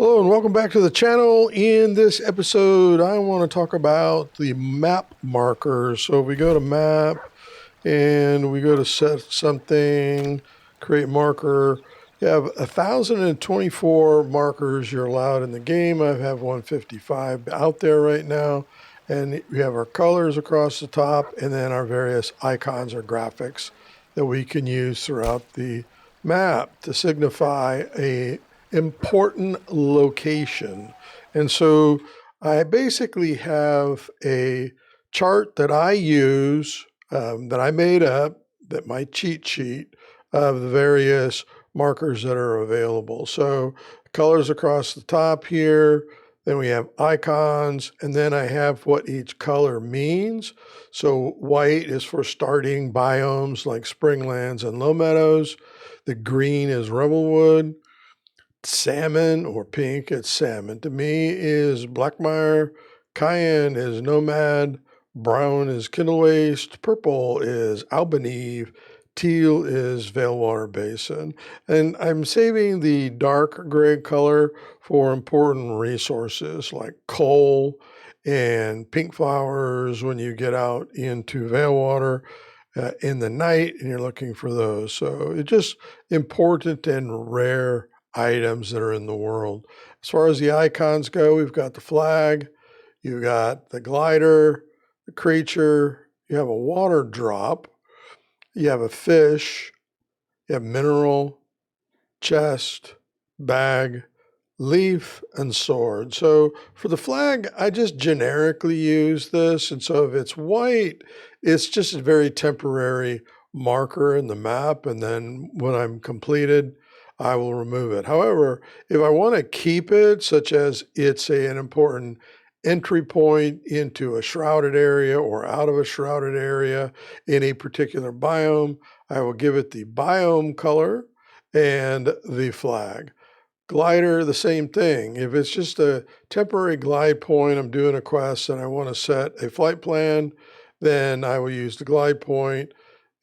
Hello and welcome back to the channel. In this episode, I want to talk about the map markers. So if we go to map and we go to set something, create marker, you have 1,024 markers you're allowed in the game. I have 155 out there right now. And we have our colors across the top and then our various icons or graphics that we can use throughout the map to signify a important location. And so I basically have a chart that I use that I made up, that my cheat sheet of the various markers that are available. So colors across the top here, then we have icons, and then I have what each color means. So white is for starting biomes like springlands and low meadows. The green is revelwood. Salmon or pink, it's salmon. To me is blackmire. Cayenne is nomad. Brown is kindle waste. Purple is albaneve. Teal is Veilwater Basin. And I'm saving the dark gray color for important resources like coal and pink flowers when you get out into Veilwater in the night and you're looking for those. So it's just important and rare items that are in the world. As far as the icons go, we've got the flag, you've got the glider, the creature, you have a water drop, you have a fish, you have mineral, chest, bag, leaf, and sword. So for the flag, I just generically use this. And so if it's white, it's just a very temporary marker in the map. And then when I'm completed, I will remove it. However, if I want to keep it, such as it's an important entry point into a shrouded area or out of a shrouded area in a particular biome, I will give it the biome color and the flag. Glider, the same thing. If it's just a temporary glide point, I'm doing a quest and I want to set a flight plan, then I will use the glide point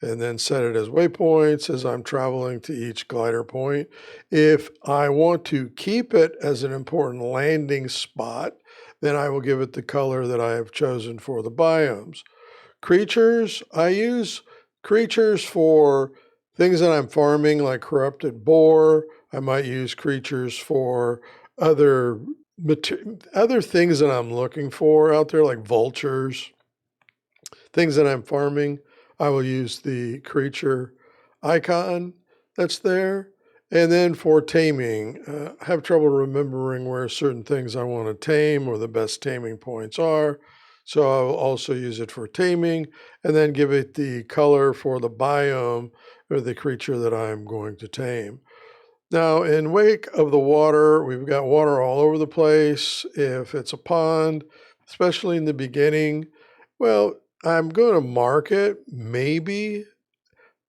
and then set it as waypoints as I'm traveling to each glider point. If I want to keep it as an important landing spot, then I will give it the color that I have chosen for the biomes. Creatures, I use creatures for things that I'm farming, like corrupted boar. I might use creatures for other things that I'm looking for out there, like vultures. Things that I'm farming, I will use the creature icon that's there. And then for taming, I have trouble remembering where certain things I want to tame or the best taming points are. So I'll also use it for taming and then give it the color for the biome or the creature that I'm going to tame. Now, in wake of the water, we've got water all over the place. If it's a pond, especially in the beginning, well, I'm going to mark it, maybe,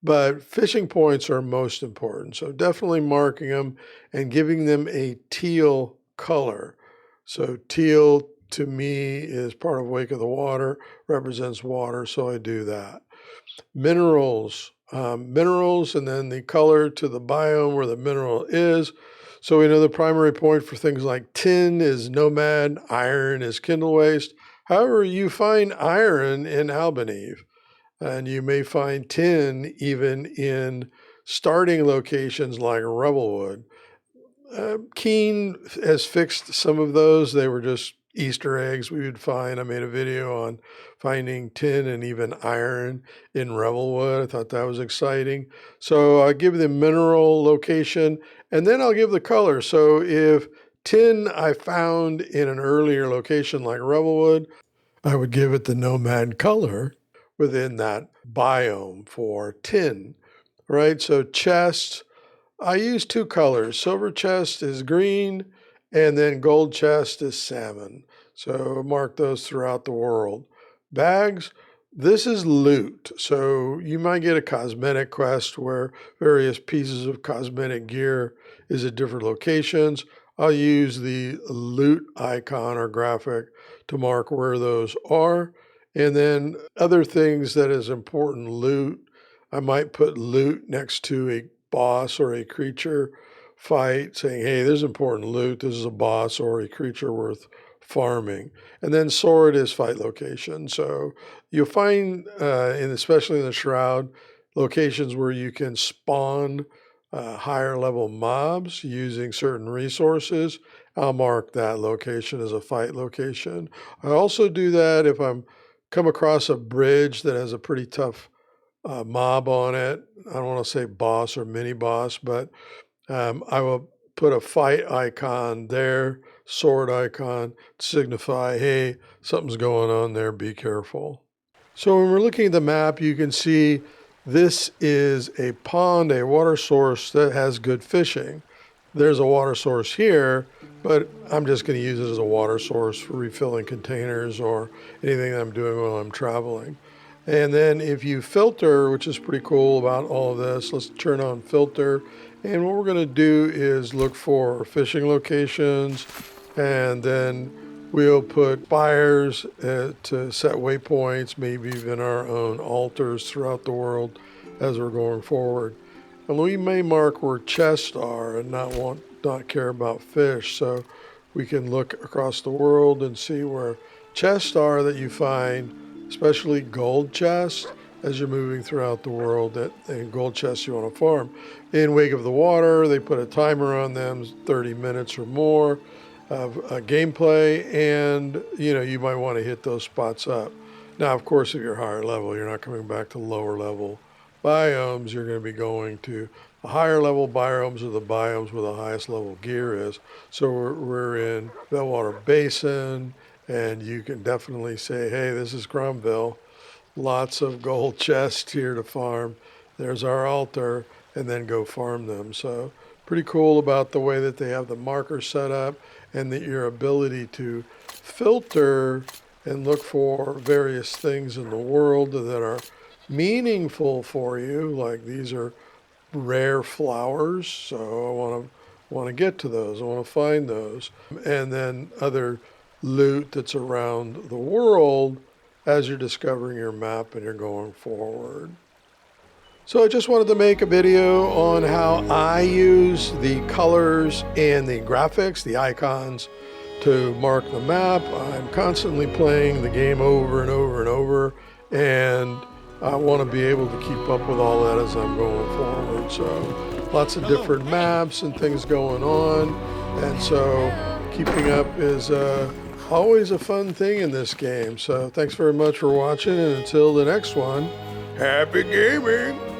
but fishing points are most important. So definitely marking them and giving them a teal color. So teal to me is part of wake of the water, represents water, so I do that. Minerals, and then the color to the biome where the mineral is. So we know the primary point for things like tin is nomad, iron is kindle waste. However, you find iron in albaneve, and you may find tin even in starting locations like revelwood. Keen has fixed some of those. They were just Easter eggs we would find. I made a video on finding tin and even iron in revelwood. I thought that was exciting. So I give the mineral location and then I'll give the color. So if tin I found in an earlier location like revelwood, I would give it the nomad color within that biome for tin, right? So chest, I use two colors. Silver chest is green, and then gold chest is salmon. So mark those throughout the world. Bags, this is loot. So you might get a cosmetic quest where various pieces of cosmetic gear is at different locations. I'll use the loot icon or graphic to mark where those are. And then other things that is important loot, I might put loot next to a boss or a creature fight, saying, hey, there's important loot, this is a boss or a creature worth farming. And then sword is fight location. So you'll find, especially in the Shroud, locations where you can spawn higher level mobs using certain resources. I'll mark that location as a fight location. I also do that if I'm come across a bridge that has a pretty tough mob on it. I don't want to say boss or mini boss, but I will put a fight icon there, sword icon, to signify, hey, something's going on there, be careful. So when we're looking at the map, you can see this is a pond, a water source that has good fishing. There's a water source here, but I'm just going to use it as a water source for refilling containers or anything that I'm doing while I'm traveling. And then if you filter, which is pretty cool about all of this, let's turn on filter. And what we're going to do is look for fishing locations, and then we'll put fires to set waypoints, maybe even our own altars throughout the world as we're going forward. And we may mark where chests are and not care about fish, so we can look across the world and see where chests are that you find, especially gold chests as you're moving throughout the world, and gold chests you want to farm. In Wake of the Water, they put a timer on them, 30 minutes or more of gameplay, and you might want to hit those spots up. Now, of course, if you're higher level, you're not coming back to lower level biomes. You're going to be going to the higher level biomes, or the biomes where the highest level gear is. So we're in Bellwater Basin, and you can definitely say, hey, this is Cromville. Lots of gold chests here to farm. There's our altar, and then go farm them. So pretty cool about the way that they have the marker set up, and that your ability to filter and look for various things in the world that are meaningful for you. Like these are rare flowers, so I want to get to those. I want to find those. And then other loot that's around the world as you're discovering your map and you're going forward. So I just wanted to make a video on how I use the colors and the graphics, the icons, to mark the map. I'm constantly playing the game over and over and over, and I want to be able to keep up with all that as I'm going forward. So lots of different maps and things going on, and so keeping up is always a fun thing in this game. So thanks very much for watching, and until the next one, happy gaming!